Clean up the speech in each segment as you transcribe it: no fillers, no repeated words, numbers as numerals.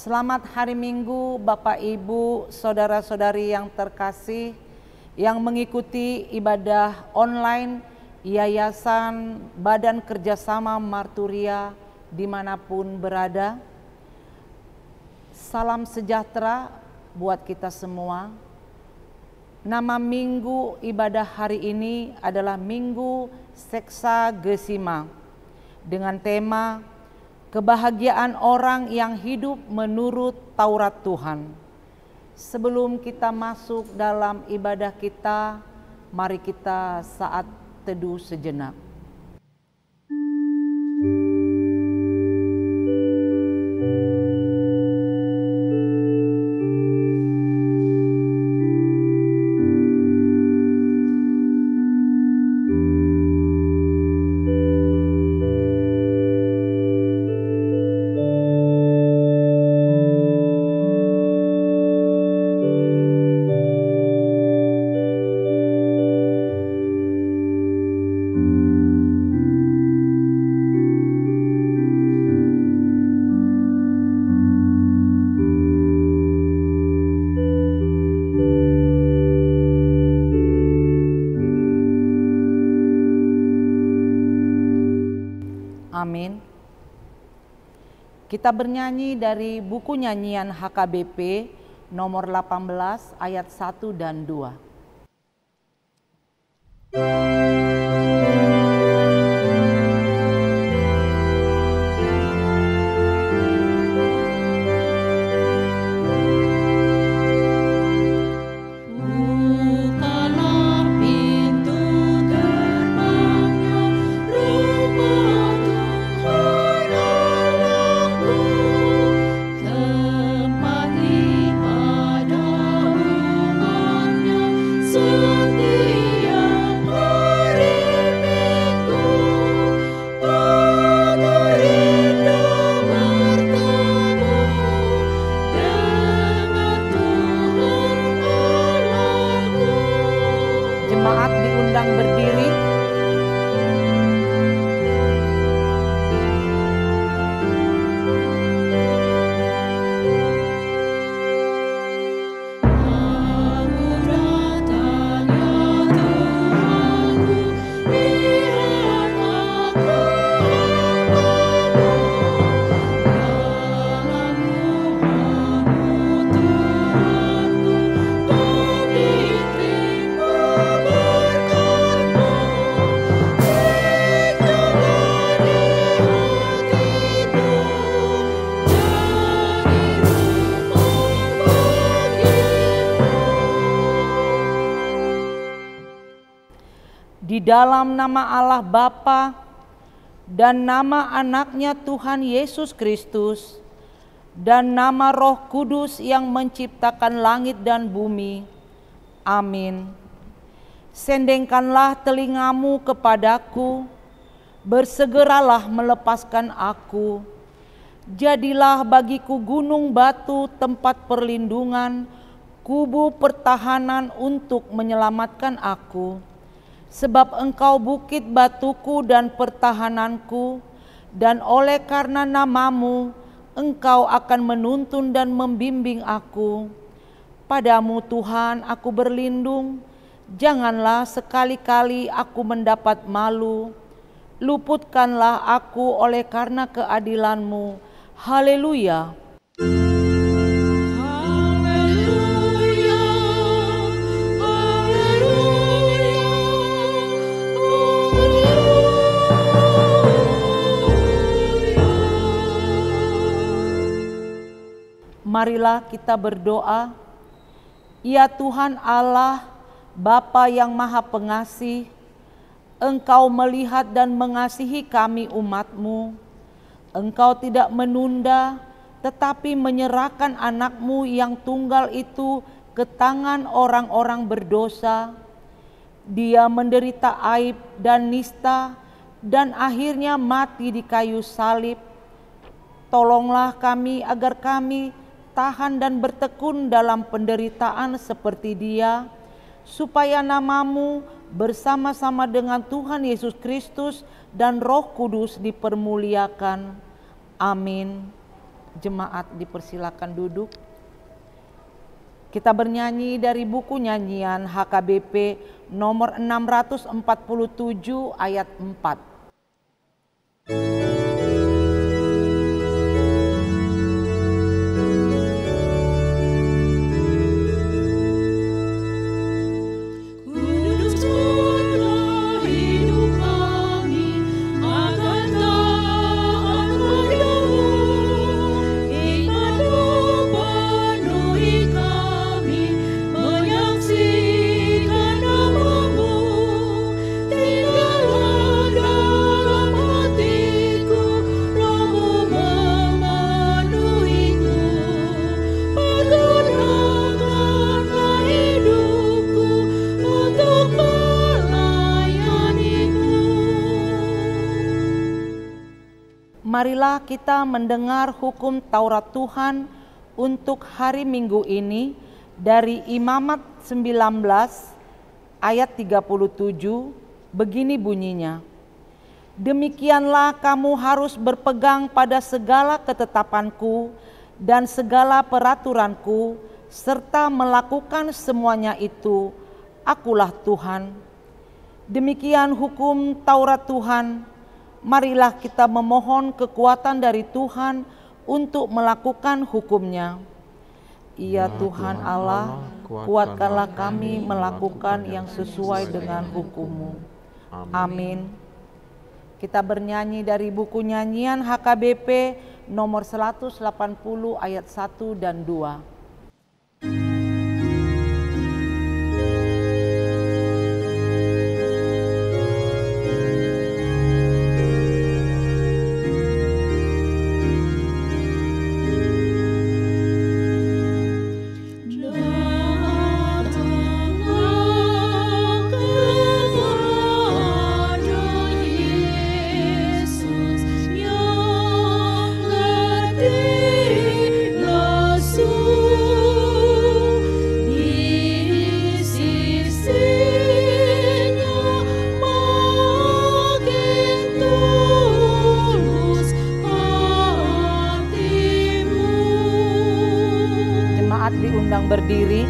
Selamat hari Minggu Bapak Ibu, saudara-saudari yang terkasih yang mengikuti ibadah online Yayasan Badan Kerjasama Marturia dimanapun berada. Salam sejahtera buat kita semua. Nama minggu ibadah hari ini adalah Minggu Seksagesima dengan tema kebahagiaan orang yang hidup menurut Taurat Tuhan. Sebelum kita masuk dalam ibadah kita, mari kita saat teduh sejenak. Amin. Kita bernyanyi dari buku nyanyian HKBP nomor 18 ayat 1 dan 2. Jemaat diundang berdiri. Di dalam nama Allah Bapa dan nama anaknya Tuhan Yesus Kristus dan nama Roh Kudus yang menciptakan langit dan bumi. Amin. Sendengkanlah telingamu kepadaku, bersegeralah melepaskan aku. Jadilah bagiku gunung batu tempat perlindungan, kubu pertahanan untuk menyelamatkan aku. Sebab engkau bukit batuku dan pertahananku, dan oleh karena namamu, engkau akan menuntun dan membimbing aku. Padamu Tuhan aku berlindung, janganlah sekali-kali aku mendapat malu. Luputkanlah aku oleh karena keadilan-Mu. Haleluya. Marilah kita berdoa. Ya Tuhan Allah, Bapa yang Maha Pengasih, Engkau melihat dan mengasihi kami umat-Mu. Engkau tidak menunda, tetapi menyerahkan anak-Mu yang tunggal itu ke tangan orang-orang berdosa. Dia menderita aib dan nista, dan akhirnya mati di kayu salib. Tolonglah kami agar kami tahan dan bertekun dalam penderitaan seperti dia, supaya namamu bersama-sama dengan Tuhan Yesus Kristus dan Roh Kudus dipermuliakan. Amin. Jemaat dipersilakan duduk. Kita bernyanyi dari buku nyanyian HKBP nomor 647 ayat 4. Marilah kita mendengar hukum Taurat Tuhan untuk hari Minggu ini dari Imamat 19 ayat 37, begini bunyinya. Demikianlah kamu harus berpegang pada segala ketetapanku dan segala peraturanku, serta melakukan semuanya itu, akulah Tuhan. Demikian hukum Taurat Tuhan. Marilah kita memohon kekuatan dari Tuhan untuk melakukan hukum-Nya. Ya Tuhan Allah, kuatkanlah kami melakukan yang sesuai dengan hukum-Mu. Amin. Kita bernyanyi dari buku nyanyian HKBP nomor 180 ayat 1 dan 2. Diundang berdiri.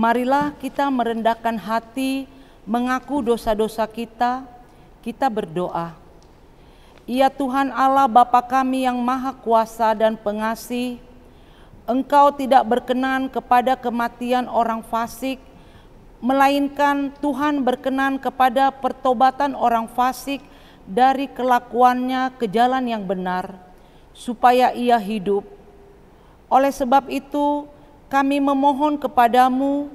Marilah kita merendahkan hati, mengaku dosa-dosa kita, kita berdoa. Ya Tuhan Allah Bapa kami yang Maha Kuasa dan Pengasih, Engkau tidak berkenan kepada kematian orang fasik, melainkan Tuhan berkenan kepada pertobatan orang fasik dari kelakuannya ke jalan yang benar, supaya ia hidup. Oleh sebab itu, kami memohon kepadamu,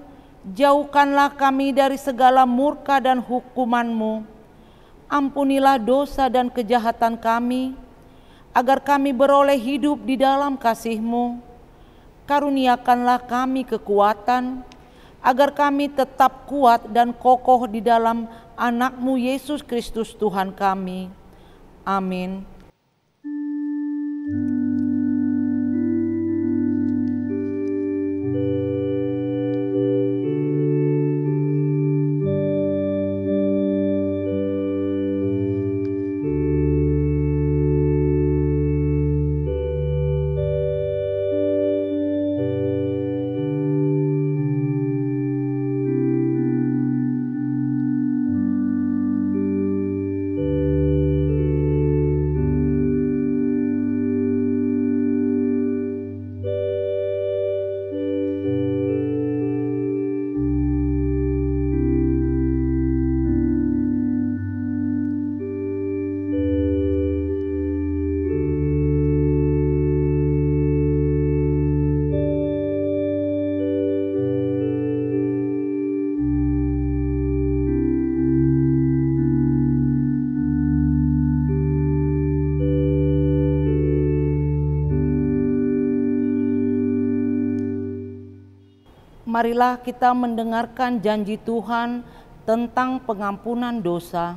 jauhkanlah kami dari segala murka dan hukuman-Mu. Ampunilah dosa dan kejahatan kami, agar kami beroleh hidup di dalam kasih-Mu. Karuniakanlah kami kekuatan, agar kami tetap kuat dan kokoh di dalam Anak-Mu Yesus Kristus Tuhan kami. Amin. Marilah kita mendengarkan janji Tuhan tentang pengampunan dosa.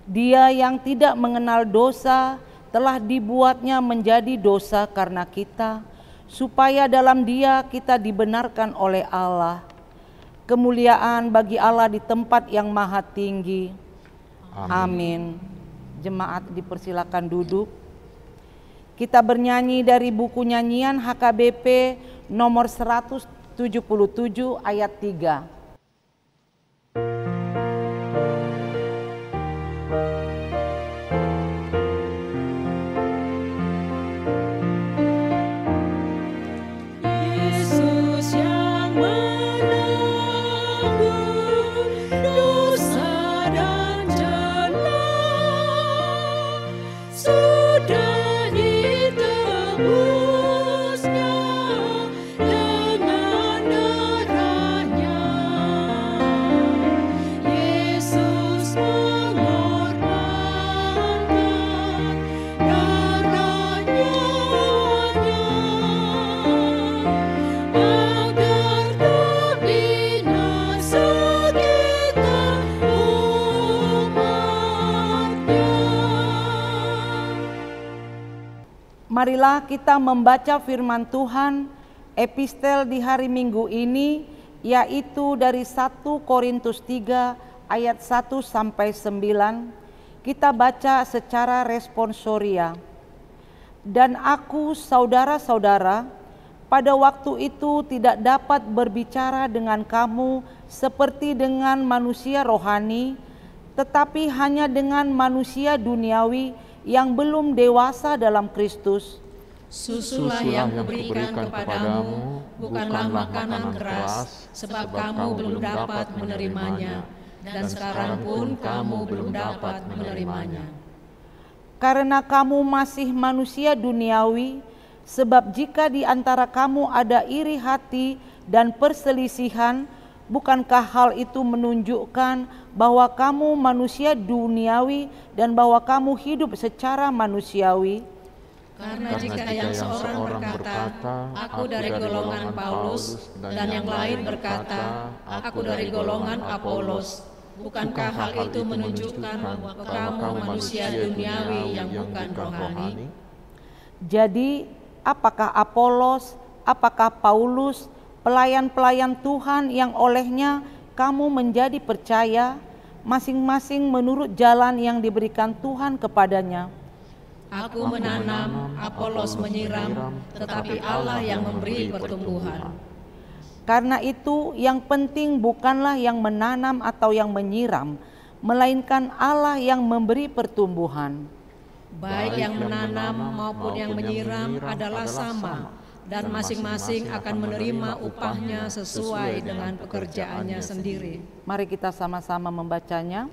Dia yang tidak mengenal dosa telah dibuatnya menjadi dosa karena kita, supaya dalam Dia kita dibenarkan oleh Allah. Kemuliaan bagi Allah di tempat yang maha tinggi. Amin. Jemaat dipersilakan duduk. Kita bernyanyi dari buku nyanyian HKBP nomor 177 ayat 3. Marilah kita membaca firman Tuhan epistel di hari Minggu ini, yaitu dari 1 Korintus 3 ayat 1 sampai 9. Kita baca secara responsoria. Dan aku, saudara-saudara, pada waktu itu tidak dapat berbicara dengan kamu seperti dengan manusia rohani, tetapi hanya dengan manusia duniawi yang belum dewasa dalam Kristus. Susulah yang kuberikan kepadamu bukanlah makanan keras, sebab kamu belum dapat menerimanya, dan sekarang pun kamu belum dapat menerimanya. Karena kamu masih manusia duniawi, sebab jika di antara kamu ada iri hati dan perselisihan, bukankah hal itu menunjukkan bahwa kamu manusia duniawi dan bahwa kamu hidup secara manusiawi? Karena jika yang seorang berkata, aku dari golongan Paulus, dan yang lain berkata, aku dari golongan Apolos, bukankah hal itu menunjukkan bahwa kamu manusia duniawi yang bukan rohani? Jadi, apakah Apolos, apakah Paulus, pelayan-pelayan Tuhan yang olehnya kamu menjadi percaya, masing-masing menurut jalan yang diberikan Tuhan kepadanya? Aku menanam, Apolos menyiram, tetapi Allah yang memberi pertumbuhan. Karena itu yang penting bukanlah yang menanam atau yang menyiram, melainkan Allah yang memberi pertumbuhan. Baik yang menanam maupun yang menyiram adalah sama, dan masing-masing akan menerima upahnya sesuai dengan pekerjaannya sendiri. Mari kita sama-sama membacanya.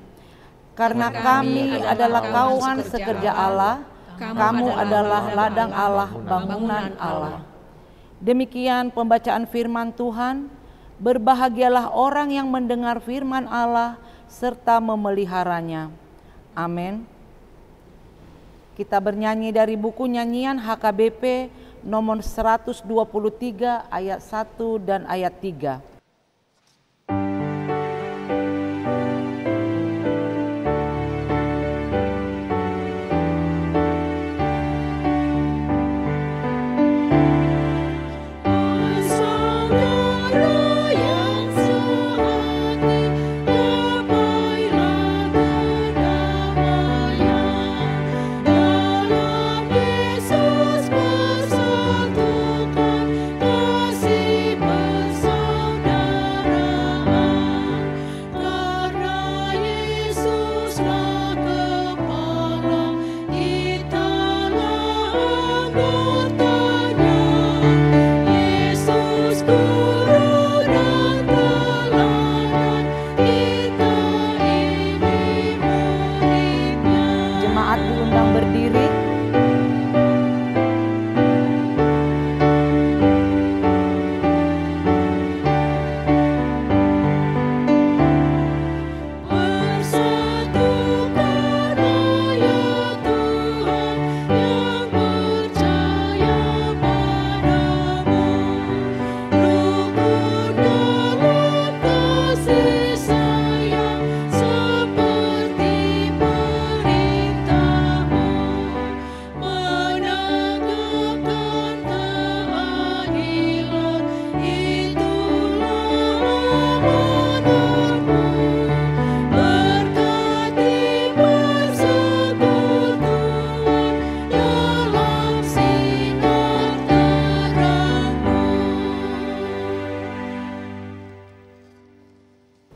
Karena kami adalah kawan sekerja Allah, kamu adalah ladang Allah, bangunan Allah. Demikian pembacaan firman Tuhan. Berbahagialah orang yang mendengar firman Allah serta memeliharanya. Amin. Kita bernyanyi dari buku nyanyian HKBP nomor 123 ayat 1 dan ayat 3. Kasih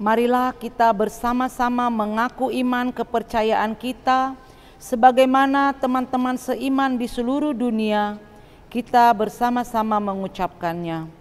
Marilah kita bersama-sama mengaku iman kepercayaan kita, sebagaimana teman-teman seiman di seluruh dunia, kita bersama-sama mengucapkannya.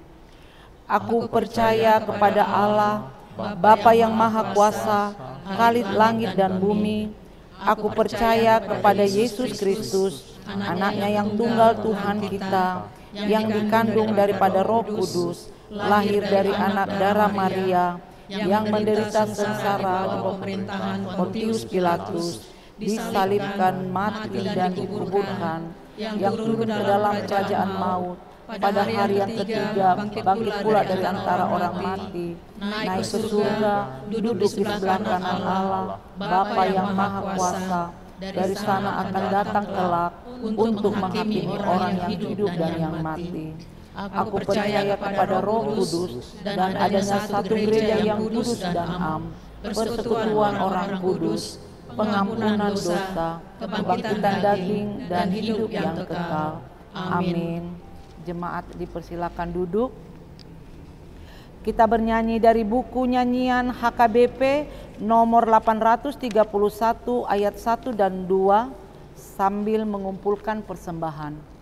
Aku percaya kepada Allah, Bapa yang Maha Kuasa, Khalid langit dan bumi. Aku percaya kepada Yesus Kristus, Anaknya yang tunggal Tuhan kita, yang dikandung daripada Roh Kudus, lahir dari anak darah Maria, yang menderita sengsara di pemerintahan Pontius Pilatus, disalibkan, mati dan dikuburkan, yang turun ke dalam kerajaan maut, pada hari yang ketiga bangkit pula dari antara orang mati, naik ke surga, duduk di sebelah kanan Allah, Bapa yang Maha Kuasa. Dari sana akan datang kelak untuk menghakimi orang yang hidup dan yang mati. Aku percaya kepada Roh Kudus dan adanya satu gereja yang kudus dan am, persekutuan orang kudus, pengampunan dosa, kebangkitan daging dan hidup yang kekal. Amin. Jemaat dipersilakan duduk. Kita bernyanyi dari buku nyanyian HKBP nomor 831 ayat 1 dan 2 sambil mengumpulkan persembahan.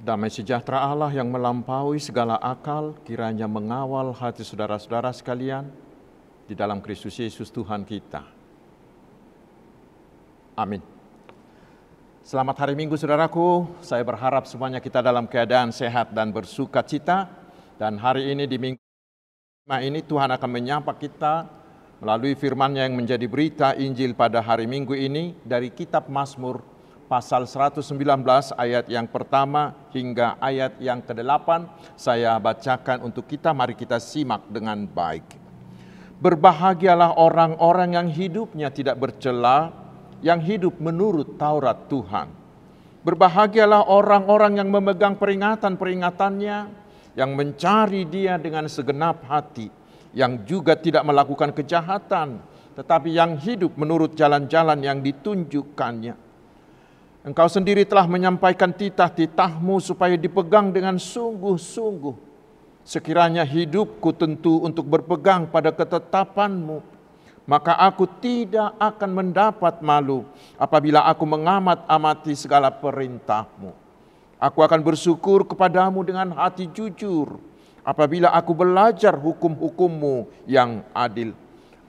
Damai sejahtera Allah yang melampaui segala akal, kiranya mengawal hati saudara-saudara sekalian di dalam Kristus Yesus Tuhan kita. Amin. Selamat hari Minggu saudaraku, saya berharap semuanya kita dalam keadaan sehat dan bersuka cita. Dan hari ini di Minggu ini Tuhan akan menyapa kita melalui firman-Nya yang menjadi berita Injil pada hari Minggu ini dari kitab Mazmur pasal 119 ayat yang pertama hingga ayat yang ke-8 saya bacakan untuk kita, mari kita simak dengan baik. Berbahagialah orang-orang yang hidupnya tidak bercela, yang hidup menurut Taurat Tuhan. Berbahagialah orang-orang yang memegang peringatan-peringatannya, yang mencari Dia dengan segenap hati, yang juga tidak melakukan kejahatan, tetapi yang hidup menurut jalan-jalan yang ditunjukkannya. Engkau sendiri telah menyampaikan titah-titahmu supaya dipegang dengan sungguh-sungguh. Sekiranya hidupku tentu untuk berpegang pada ketetapanmu, maka aku tidak akan mendapat malu apabila aku mengamat-amati segala perintahmu. Aku akan bersyukur kepadamu dengan hati jujur apabila aku belajar hukum-hukummu yang adil.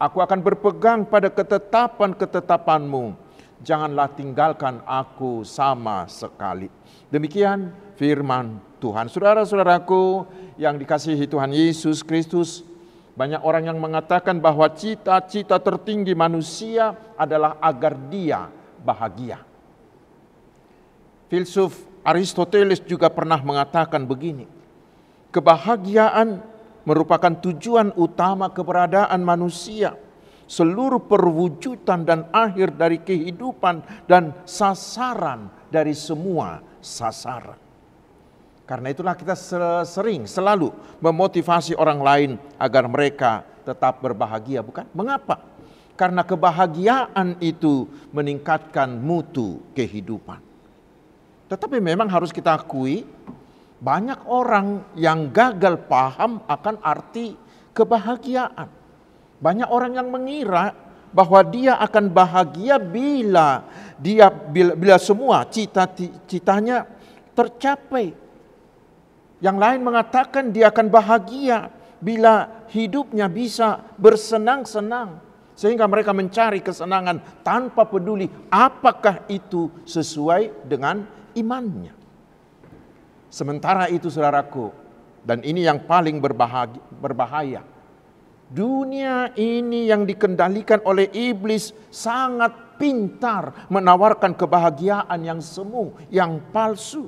Aku akan berpegang pada ketetapan-ketetapanmu. Janganlah tinggalkan aku sama sekali. Demikian firman Tuhan. Saudara-saudaraku yang dikasihi Tuhan Yesus Kristus, banyak orang yang mengatakan bahwa cita-cita tertinggi manusia adalah agar dia bahagia. Filsuf Aristoteles juga pernah mengatakan begini, kebahagiaan merupakan tujuan utama keberadaan manusia, seluruh perwujudan dan akhir dari kehidupan dan sasaran dari semua sasaran. Karena itulah kita selalu memotivasi orang lain agar mereka tetap berbahagia, bukan? Mengapa? Karena kebahagiaan itu meningkatkan mutu kehidupan. Tetapi memang harus kita akui, banyak orang yang gagal paham akan arti kebahagiaan. Banyak orang yang mengira bahwa dia akan bahagia bila semua cita-citanya tercapai. Yang lain mengatakan dia akan bahagia bila hidupnya bisa bersenang-senang. Sehingga mereka mencari kesenangan tanpa peduli apakah itu sesuai dengan imannya. Sementara itu saudaraku, dan ini yang paling berbahaya. Dunia ini yang dikendalikan oleh iblis sangat pintar menawarkan kebahagiaan yang semu, yang palsu.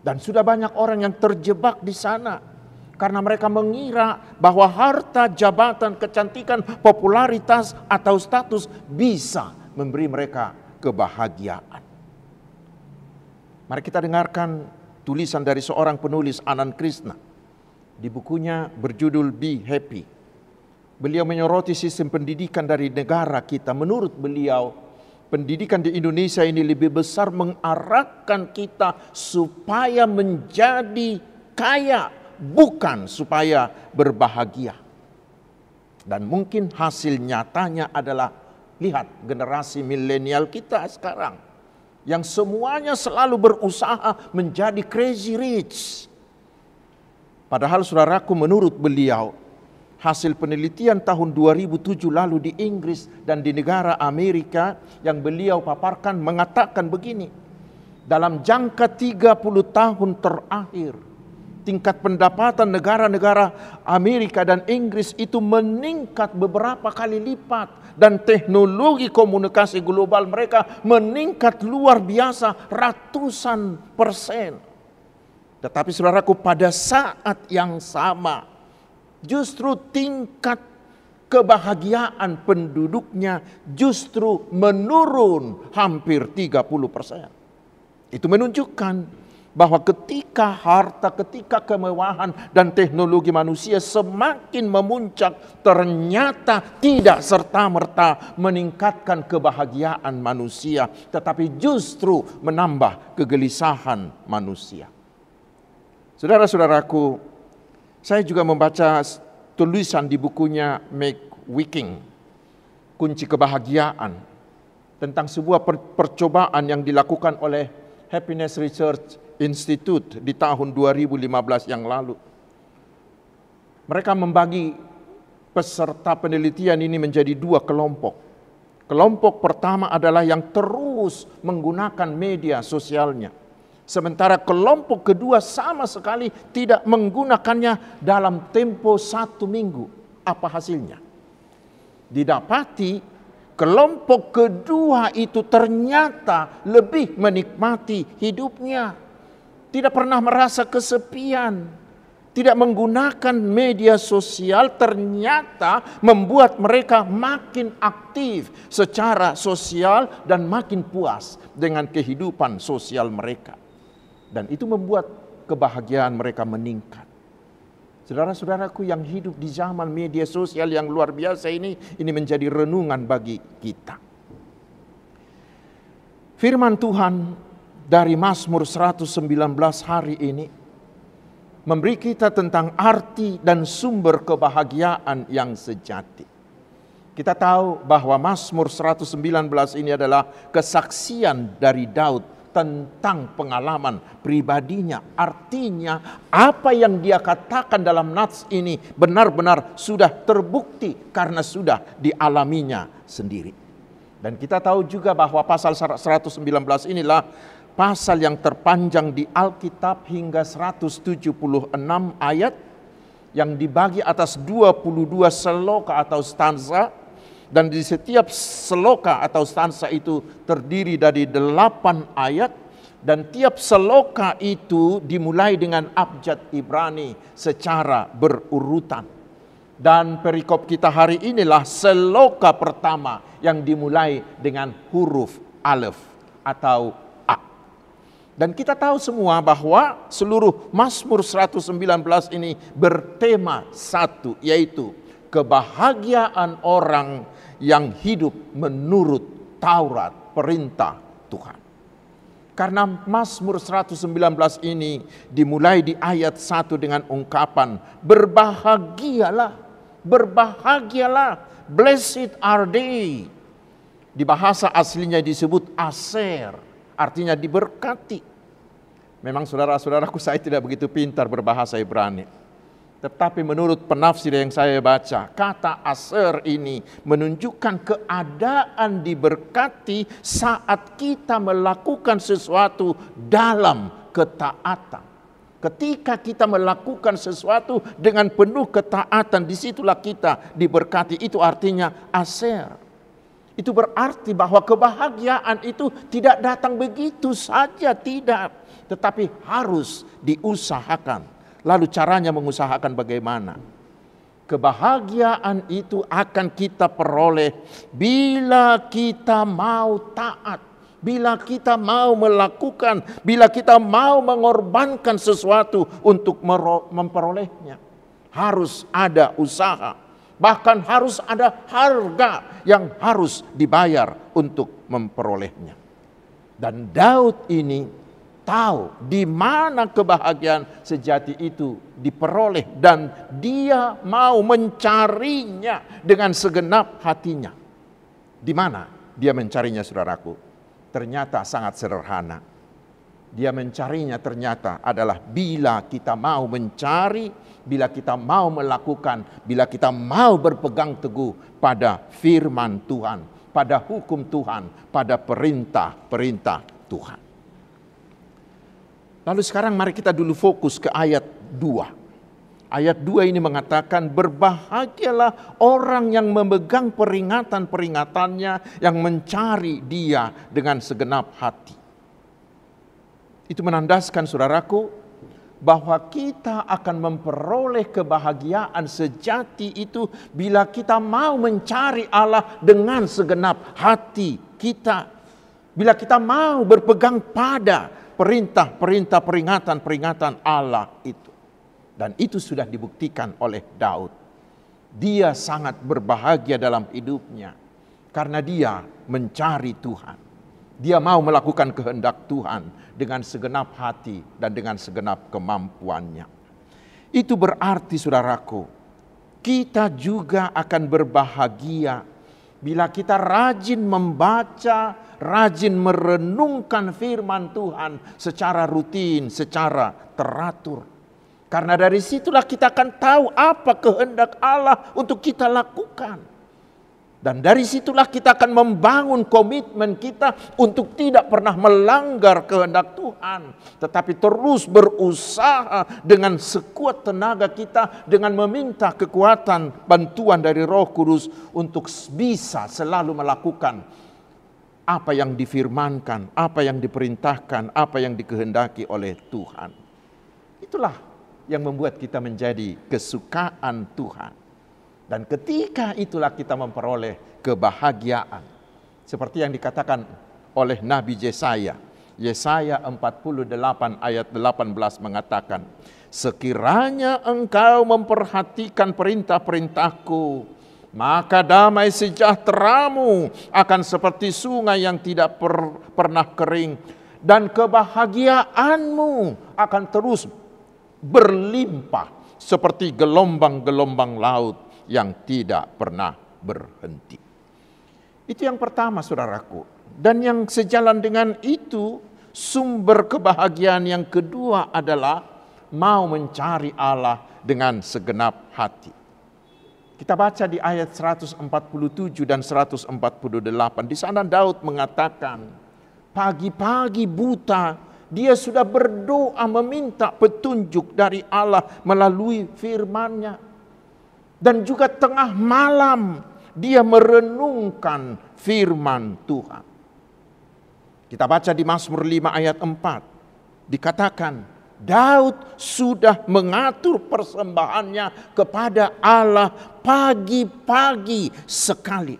Dan sudah banyak orang yang terjebak di sana. Karena mereka mengira bahwa harta, jabatan, kecantikan, popularitas atau status bisa memberi mereka kebahagiaan. Mari kita dengarkan tulisan dari seorang penulis, Anand Krishna. Di bukunya berjudul Be Happy. Beliau menyoroti sistem pendidikan dari negara kita. Menurut beliau, pendidikan di Indonesia ini lebih besar mengarahkan kita supaya menjadi kaya, bukan supaya berbahagia. Dan mungkin hasil nyatanya adalah, lihat generasi milenial kita sekarang, yang semuanya selalu berusaha menjadi crazy rich. Padahal saudaraku, menurut beliau, hasil penelitian tahun 2007 lalu di Inggris dan di negara Amerika yang beliau paparkan mengatakan begini. Dalam jangka 30 tahun terakhir, tingkat pendapatan negara-negara Amerika dan Inggris itu meningkat beberapa kali lipat. Dan teknologi komunikasi global mereka meningkat luar biasa, ratusan persen. Tetapi saudaraku, pada saat yang sama, justru tingkat kebahagiaan penduduknya justru menurun hampir 30%. Itu menunjukkan bahwa ketika harta, ketika kemewahan dan teknologi manusia semakin memuncak, ternyata tidak serta-merta meningkatkan kebahagiaan manusia, tetapi justru menambah kegelisahan manusia. Saudara-saudaraku, saya juga membaca tulisan di bukunya Meg Wiking, Kunci Kebahagiaan, tentang sebuah percobaan yang dilakukan oleh Happiness Research Institute di tahun 2015 yang lalu. Mereka membagi peserta penelitian ini menjadi dua kelompok. Kelompok pertama adalah yang terus menggunakan media sosialnya. Sementara kelompok kedua sama sekali tidak menggunakannya dalam tempo 1 minggu. Apa hasilnya? Didapati kelompok kedua itu ternyata lebih menikmati hidupnya. Tidak pernah merasa kesepian. Tidak menggunakan media sosial ternyata membuat mereka makin aktif secara sosial dan makin puas dengan kehidupan sosial mereka. Dan itu membuat kebahagiaan mereka meningkat. Saudara-saudaraku yang hidup di zaman media sosial yang luar biasa ini menjadi renungan bagi kita. Firman Tuhan dari Mazmur 119 hari ini memberi kita tentang arti dan sumber kebahagiaan yang sejati. Kita tahu bahwa Mazmur 119 ini adalah kesaksian dari Daud tentang pengalaman pribadinya. Artinya apa yang dia katakan dalam nats ini benar-benar sudah terbukti karena sudah dialaminya sendiri. Dan kita tahu juga bahwa pasal 119 inilah pasal yang terpanjang di Alkitab hingga 176 ayat yang dibagi atas 22 seloka atau stanza. Dan di setiap seloka atau stanza itu terdiri dari 8 ayat. Dan tiap seloka itu dimulai dengan abjad Ibrani secara berurutan. Dan perikop kita hari inilah seloka pertama yang dimulai dengan huruf alef atau A. Dan kita tahu semua bahwa seluruh Mazmur 119 ini bertema satu, yaitu kebahagiaan orang yang hidup menurut Taurat, perintah Tuhan. Karena Mazmur 119 ini dimulai di ayat 1 dengan ungkapan berbahagialah, berbahagialah, blessed are they. Di bahasa aslinya disebut aser, artinya diberkati. Memang saudara-saudaraku, saya tidak begitu pintar berbahasa Ibrani. Tetapi menurut penafsir yang saya baca, kata aser ini menunjukkan keadaan diberkati saat kita melakukan sesuatu dalam ketaatan. Ketika kita melakukan sesuatu dengan penuh ketaatan, disitulah kita diberkati. Itu artinya aser. Itu berarti bahwa kebahagiaan itu tidak datang begitu saja, tidak. Tetapi harus diusahakan. Lalu caranya mengusahakan bagaimana? Kebahagiaan itu akan kita peroleh bila kita mau taat, bila kita mau melakukan, bila kita mau mengorbankan sesuatu untuk memperolehnya. Harus ada usaha, bahkan harus ada harga yang harus dibayar untuk memperolehnya. Dan Daud ini tahu di mana kebahagiaan sejati itu diperoleh dan dia mau mencarinya dengan segenap hatinya. Di mana dia mencarinya, saudaraku? Ternyata sangat sederhana. Dia mencarinya ternyata adalah bila kita mau mencari, bila kita mau melakukan, bila kita mau berpegang teguh pada firman Tuhan, pada hukum Tuhan, pada perintah-perintah Tuhan. Lalu sekarang mari kita dulu fokus ke ayat 2. Ayat 2 ini mengatakan berbahagialah orang yang memegang peringatan-peringatannya, yang mencari dia dengan segenap hati. Itu menandaskan, saudaraku, bahwa kita akan memperoleh kebahagiaan sejati itu bila kita mau mencari Allah dengan segenap hati kita. Bila kita mau berpegang pada perintah-perintah, peringatan-peringatan Allah itu. Dan itu sudah dibuktikan oleh Daud. Dia sangat berbahagia dalam hidupnya karena dia mencari Tuhan. Dia mau melakukan kehendak Tuhan dengan segenap hati dan dengan segenap kemampuannya. Itu berarti, saudaraku, kita juga akan berbahagia bila kita rajin membaca, rajin merenungkan firman Tuhan secara rutin, secara teratur. Karena dari situlah kita akan tahu apa kehendak Allah untuk kita lakukan. Dan dari situlah kita akan membangun komitmen kita untuk tidak pernah melanggar kehendak Tuhan. Tetapi terus berusaha dengan sekuat tenaga kita, dengan meminta kekuatan, bantuan dari Roh Kudus untuk bisa selalu melakukan apa yang difirmankan, apa yang diperintahkan, apa yang dikehendaki oleh Tuhan. Itulah yang membuat kita menjadi kesukaan Tuhan. Dan ketika itulah kita memperoleh kebahagiaan. Seperti yang dikatakan oleh Nabi Yesaya Yesaya 48 ayat 18 mengatakan, sekiranya engkau memperhatikan perintah-perintahku, maka damai sejahteramu akan seperti sungai yang tidak pernah kering, dan kebahagiaanmu akan terus berlimpah seperti gelombang-gelombang laut yang tidak pernah berhenti. Itu yang pertama, saudaraku. Dan yang sejalan dengan itu, sumber kebahagiaan yang kedua adalah mau mencari Allah dengan segenap hati. Kita baca di ayat 147 dan 148. Di sana Daud mengatakan, pagi-pagi buta dia sudah berdoa meminta petunjuk dari Allah melalui firman-Nya. Dan juga tengah malam dia merenungkan firman Tuhan. Kita baca di Mazmur 5 ayat 4. Dikatakan, Daud sudah mengatur persembahannya kepada Allah pagi-pagi sekali.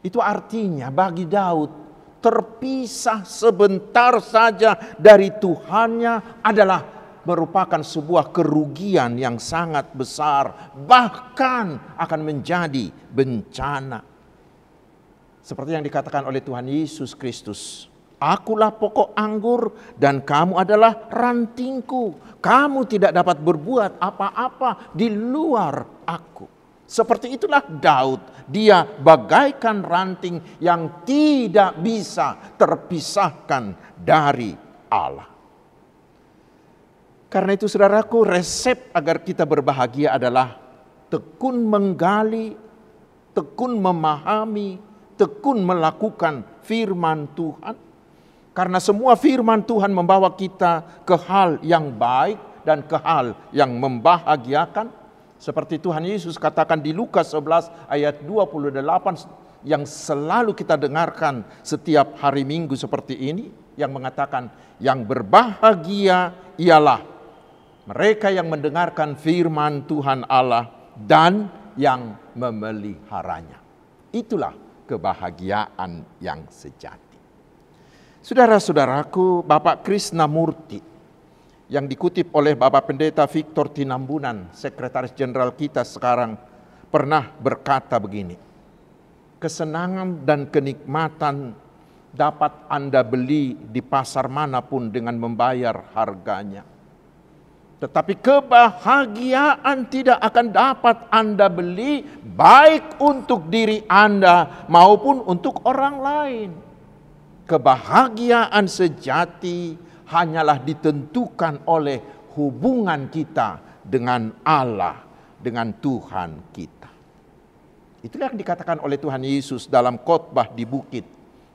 Itu artinya bagi Daud, terpisah sebentar saja dari Tuhannya adalah merupakan sebuah kerugian yang sangat besar, bahkan akan menjadi bencana. Seperti yang dikatakan oleh Tuhan Yesus Kristus, akulah pokok anggur dan kamu adalah rantingku. Kamu tidak dapat berbuat apa-apa di luar aku. Seperti itulah Daud, dia bagaikan ranting yang tidak bisa terpisahkan dari Allah. Karena itu saudaraku, resep agar kita berbahagia adalah tekun menggali, tekun memahami, tekun melakukan firman Tuhan. Karena semua firman Tuhan membawa kita ke hal yang baik dan ke hal yang membahagiakan. Seperti Tuhan Yesus katakan di Lukas 11 ayat 28 yang selalu kita dengarkan setiap hari Minggu seperti ini. Yang mengatakan, yang berbahagia ialah mereka yang mendengarkan firman Tuhan Allah dan yang memeliharanya. Itulah kebahagiaan yang sejati. Saudara-saudaraku, Bapak Krisnamurti yang dikutip oleh Bapak Pendeta Victor Tinambunan, Sekretaris Jenderal kita sekarang, pernah berkata begini, kesenangan dan kenikmatan dapat Anda beli di pasar manapun dengan membayar harganya. Tetapi kebahagiaan tidak akan dapat Anda beli baik untuk diri Anda maupun untuk orang lain. Kebahagiaan sejati hanyalah ditentukan oleh hubungan kita dengan Allah, dengan Tuhan kita. Itulah yang dikatakan oleh Tuhan Yesus dalam khotbah di bukit,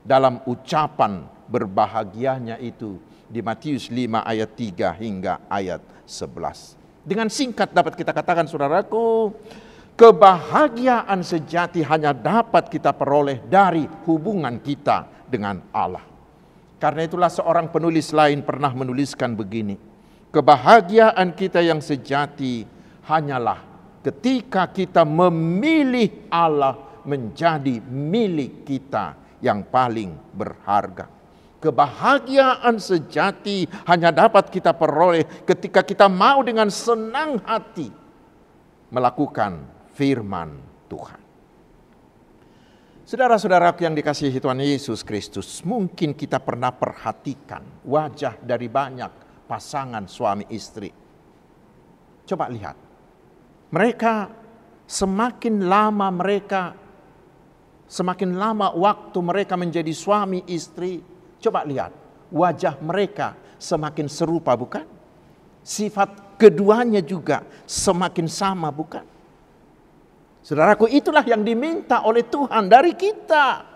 dalam ucapan berbahagianya itu di Matius 5 ayat 3 hingga ayat 11. Dengan singkat dapat kita katakan, saudaraku, kebahagiaan sejati hanya dapat kita peroleh dari hubungan kita dengan Allah. Karena itulah seorang penulis lain pernah menuliskan begini, kebahagiaan kita yang sejati hanyalah ketika kita memilih Allah menjadi milik kita yang paling berharga. Kebahagiaan sejati hanya dapat kita peroleh ketika kita mau dengan senang hati melakukan firman Tuhan. Saudara-saudaraku yang dikasihi Tuhan Yesus Kristus, mungkin kita pernah perhatikan wajah dari banyak pasangan suami istri. Coba lihat, mereka semakin lama waktu mereka menjadi suami istri, coba lihat, wajah mereka semakin serupa, bukan? Sifat keduanya juga semakin sama, bukan? Saudaraku, itulah yang diminta oleh Tuhan dari kita.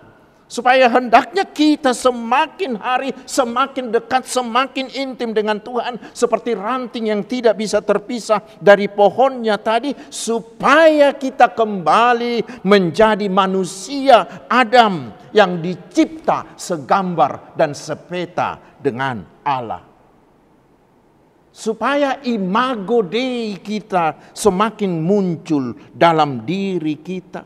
Supaya hendaknya kita semakin hari semakin dekat, semakin intim dengan Tuhan. Seperti ranting yang tidak bisa terpisah dari pohonnya tadi. Supaya kita kembali menjadi manusia Adam yang dicipta segambar dan sepeta dengan Allah. Supaya imago Dei kita semakin muncul dalam diri kita.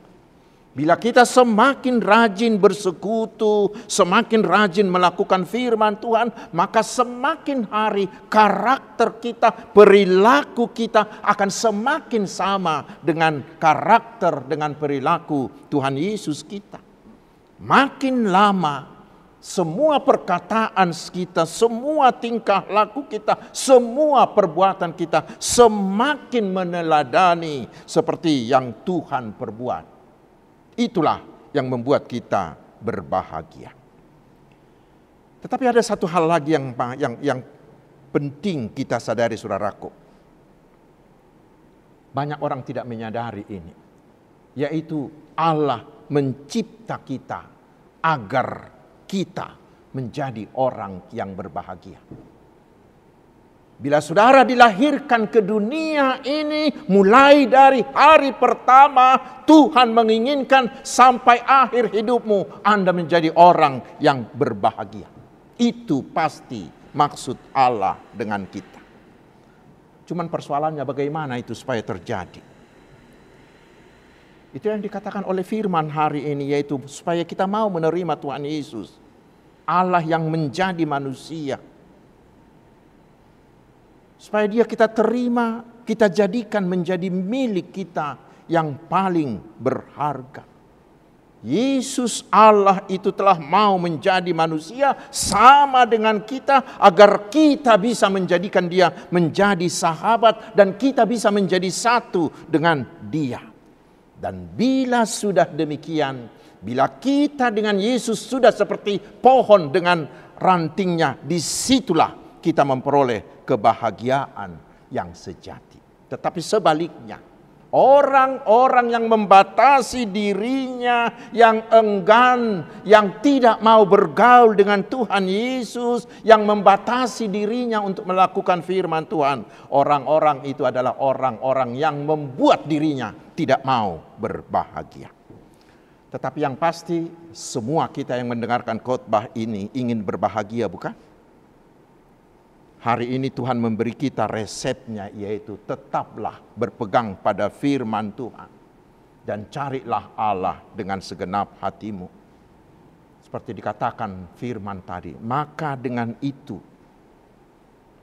Bila kita semakin rajin bersekutu, semakin rajin melakukan firman Tuhan, maka semakin hari karakter kita, perilaku kita akan semakin sama dengan karakter, dengan perilaku Tuhan Yesus kita. Makin lama, semua perkataan kita, semua tingkah laku kita, semua perbuatan kita semakin meneladani seperti yang Tuhan perbuat. Itulah yang membuat kita berbahagia. Tetapi ada satu hal lagi yang penting kita sadari, saudaraku. Banyak orang tidak menyadari ini, yaitu Allah mencipta kita agar kita menjadi orang yang berbahagia. Bila saudara dilahirkan ke dunia ini, mulai dari hari pertama Tuhan menginginkan sampai akhir hidupmu Anda menjadi orang yang berbahagia. Itu pasti maksud Allah dengan kita. Cuman persoalannya bagaimana itu supaya terjadi. Itu yang dikatakan oleh firman hari ini, yaitu supaya kita mau menerima Tuhan Yesus, Allah yang menjadi manusia. Supaya dia kita terima, kita jadikan menjadi milik kita yang paling berharga. Yesus Allah itu telah mau menjadi manusia sama dengan kita agar kita bisa menjadikan dia menjadi sahabat dan kita bisa menjadi satu dengan dia. Dan bila sudah demikian, bila kita dengan Yesus sudah seperti pohon dengan rantingnya, disitulah kita memperoleh kebahagiaan yang sejati. Tetapi sebaliknya, orang-orang yang membatasi dirinya, yang enggan, yang tidak mau bergaul dengan Tuhan Yesus, yang membatasi dirinya untuk melakukan firman Tuhan, orang-orang itu adalah orang-orang yang membuat dirinya tidak mau berbahagia. Tetapi yang pasti, semua kita yang mendengarkan khotbah ini ingin berbahagia, bukan? Hari ini Tuhan memberi kita resepnya, yaitu tetaplah berpegang pada firman Tuhan dan carilah Allah dengan segenap hatimu. Seperti dikatakan firman tadi, maka dengan itu,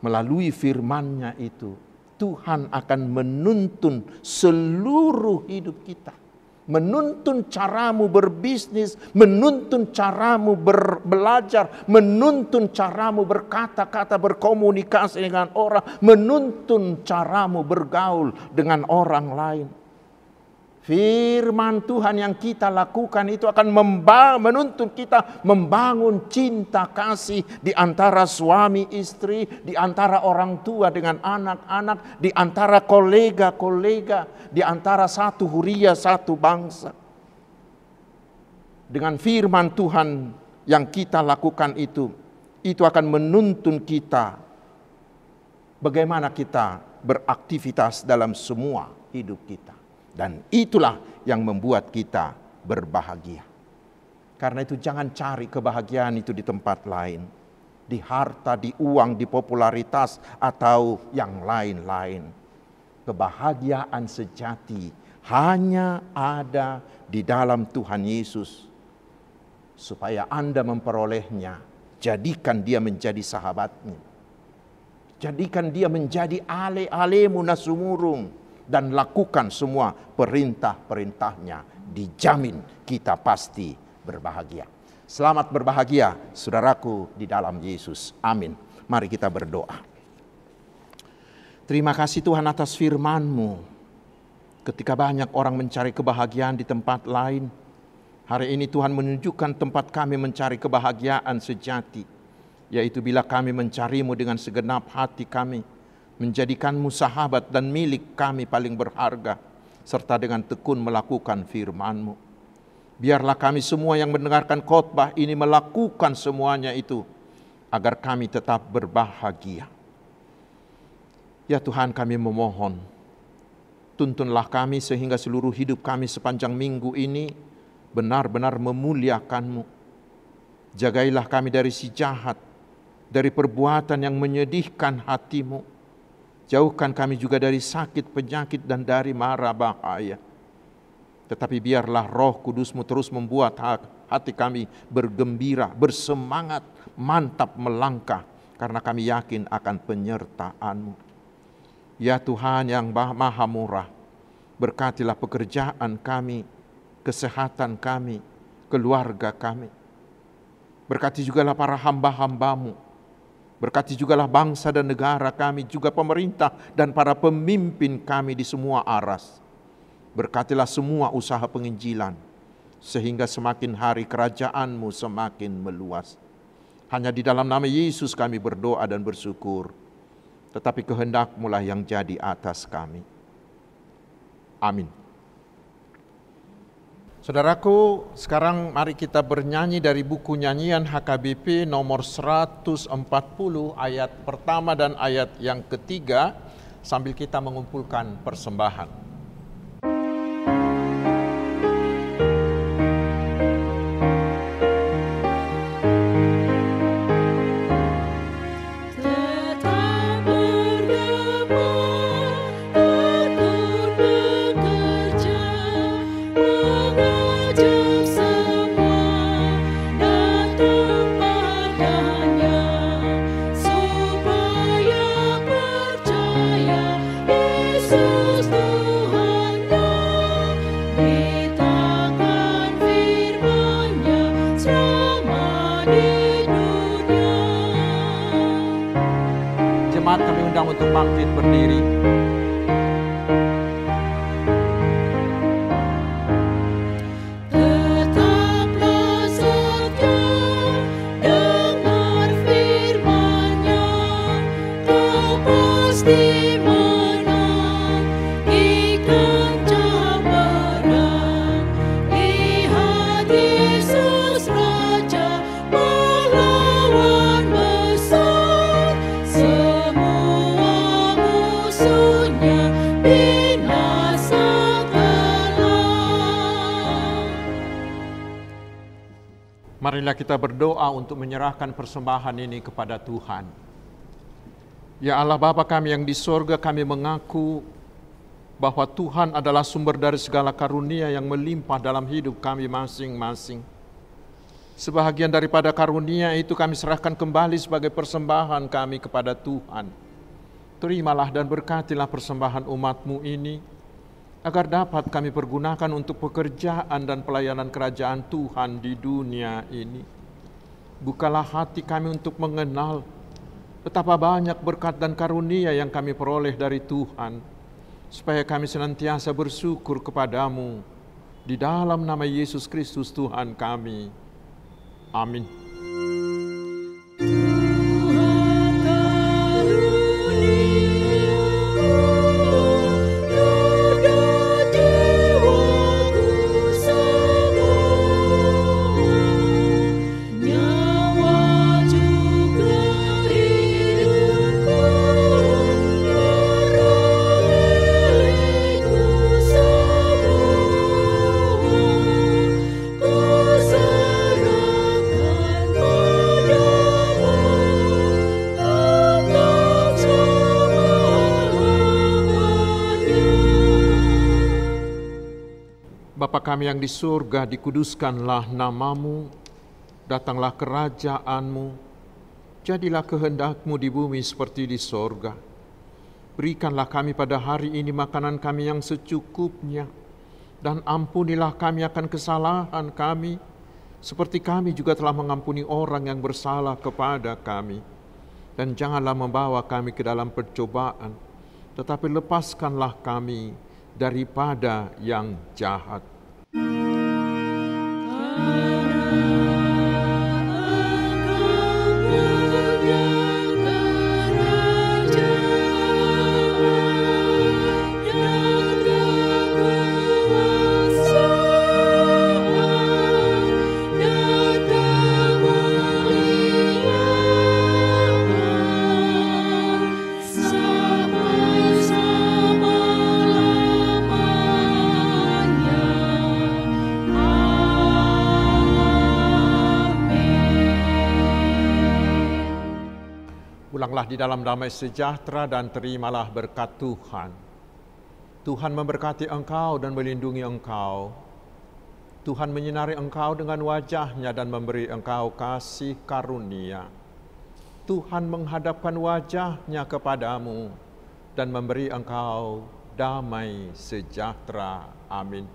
melalui firman-Nya itu, Tuhan akan menuntun seluruh hidup kita. Menuntun caramu berbisnis, menuntun caramu belajar, menuntun caramu berkata-kata, berkomunikasi dengan orang, menuntun caramu bergaul dengan orang lain. Firman Tuhan yang kita lakukan itu akan menuntun kita membangun cinta kasih di antara suami istri, di antara orang tua dengan anak-anak, di antara kolega-kolega, di antara satu huria, satu bangsa. Dengan firman Tuhan yang kita lakukan itu akan menuntun kita bagaimana kita beraktivitas dalam semua hidup kita. Dan itulah yang membuat kita berbahagia. Karena itu jangan cari kebahagiaan itu di tempat lain. Di harta, di uang, di popularitas, atau yang lain-lain. Kebahagiaan sejati hanya ada di dalam Tuhan Yesus. Supaya Anda memperolehnya, jadikan dia menjadi sahabatmu. Jadikan dia menjadi ale-alemu nasumurung. Dan lakukan semua perintah-perintahnya, dijamin kita pasti berbahagia. Selamat berbahagia, saudaraku di dalam Yesus. Amin. Mari kita berdoa. Terima kasih Tuhan atas firman-Mu. Ketika banyak orang mencari kebahagiaan di tempat lain, hari ini Tuhan menunjukkan tempat kami mencari kebahagiaan sejati, yaitu bila kami mencari-Mu dengan segenap hati kami, menjadikan-Mu sahabat dan milik kami paling berharga, serta dengan tekun melakukan firman-Mu. Biarlah kami semua yang mendengarkan khotbah ini melakukan semuanya itu, agar kami tetap berbahagia. Ya Tuhan, kami memohon, tuntunlah kami sehingga seluruh hidup kami sepanjang minggu ini benar-benar memuliakan-Mu. Jagailah kami dari si jahat, dari perbuatan yang menyedihkan hati-Mu. Jauhkan kami juga dari sakit, penyakit, dan dari mara bahaya. Tetapi biarlah Roh Kudus-Mu terus membuat hati kami bergembira, bersemangat, mantap melangkah, karena kami yakin akan penyertaan-Mu. Ya Tuhan yang Maha Murah, berkatilah pekerjaan kami, kesehatan kami, keluarga kami. Berkati jugalah para hamba-hamba-Mu. Berkati jugalah bangsa dan negara kami, juga pemerintah dan para pemimpin kami di semua aras. Berkatilah semua usaha penginjilan, sehingga semakin hari kerajaan-Mu semakin meluas. Hanya di dalam nama Yesus kami berdoa dan bersyukur, tetapi kehendak-Mu lah yang jadi atas kami. Amin. Saudaraku, sekarang mari kita bernyanyi dari buku nyanyian HKBP nomor 140 ayat pertama dan ayat yang ketiga sambil kita mengumpulkan persembahan. Kami undang untuk bangkit berdiri. Tetaplah setia, dengar firman-Nya, Kau pasti menang di kancah perang. Lihat Yesus Raja melawan besar, musuhnya binasa kelak. Marilah kita berdoa untuk menyerahkan persembahan ini kepada Tuhan. Ya Allah Bapa kami yang di sorga, kami mengaku bahwa Tuhan adalah sumber dari segala karunia yang melimpah dalam hidup kami masing-masing. Sebahagian daripada karunia itu kami serahkan kembali sebagai persembahan kami kepada Tuhan. Terimalah dan berkatilah persembahan umat-Mu ini, agar dapat kami pergunakan untuk pekerjaan dan pelayanan kerajaan Tuhan di dunia ini. Bukalah hati kami untuk mengenal betapa banyak berkat dan karunia yang kami peroleh dari Tuhan, supaya kami senantiasa bersyukur kepada-Mu. Di dalam nama Yesus Kristus Tuhan kami. Amin. Bapa kami yang di surga, dikuduskanlah nama-Mu, datanglah kerajaan-Mu, jadilah kehendak-Mu di bumi seperti di surga. Berikanlah kami pada hari ini makanan kami yang secukupnya, dan ampunilah kami akan kesalahan kami, seperti kami juga telah mengampuni orang yang bersalah kepada kami. Dan janganlah membawa kami ke dalam percobaan, tetapi lepaskanlah kami daripada yang jahat. Pulanglah di dalam damai sejahtera dan terimalah berkat Tuhan. Tuhan memberkati engkau dan melindungi engkau. Tuhan menyinari engkau dengan wajah-Nya dan memberi engkau kasih karunia. Tuhan menghadapkan wajah-Nya kepadamu dan memberi engkau damai sejahtera. Amin.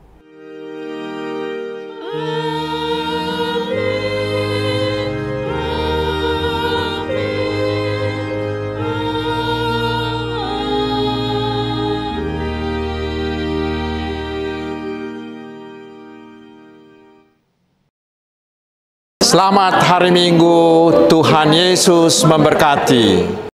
Selamat hari Minggu, Tuhan Yesus memberkati.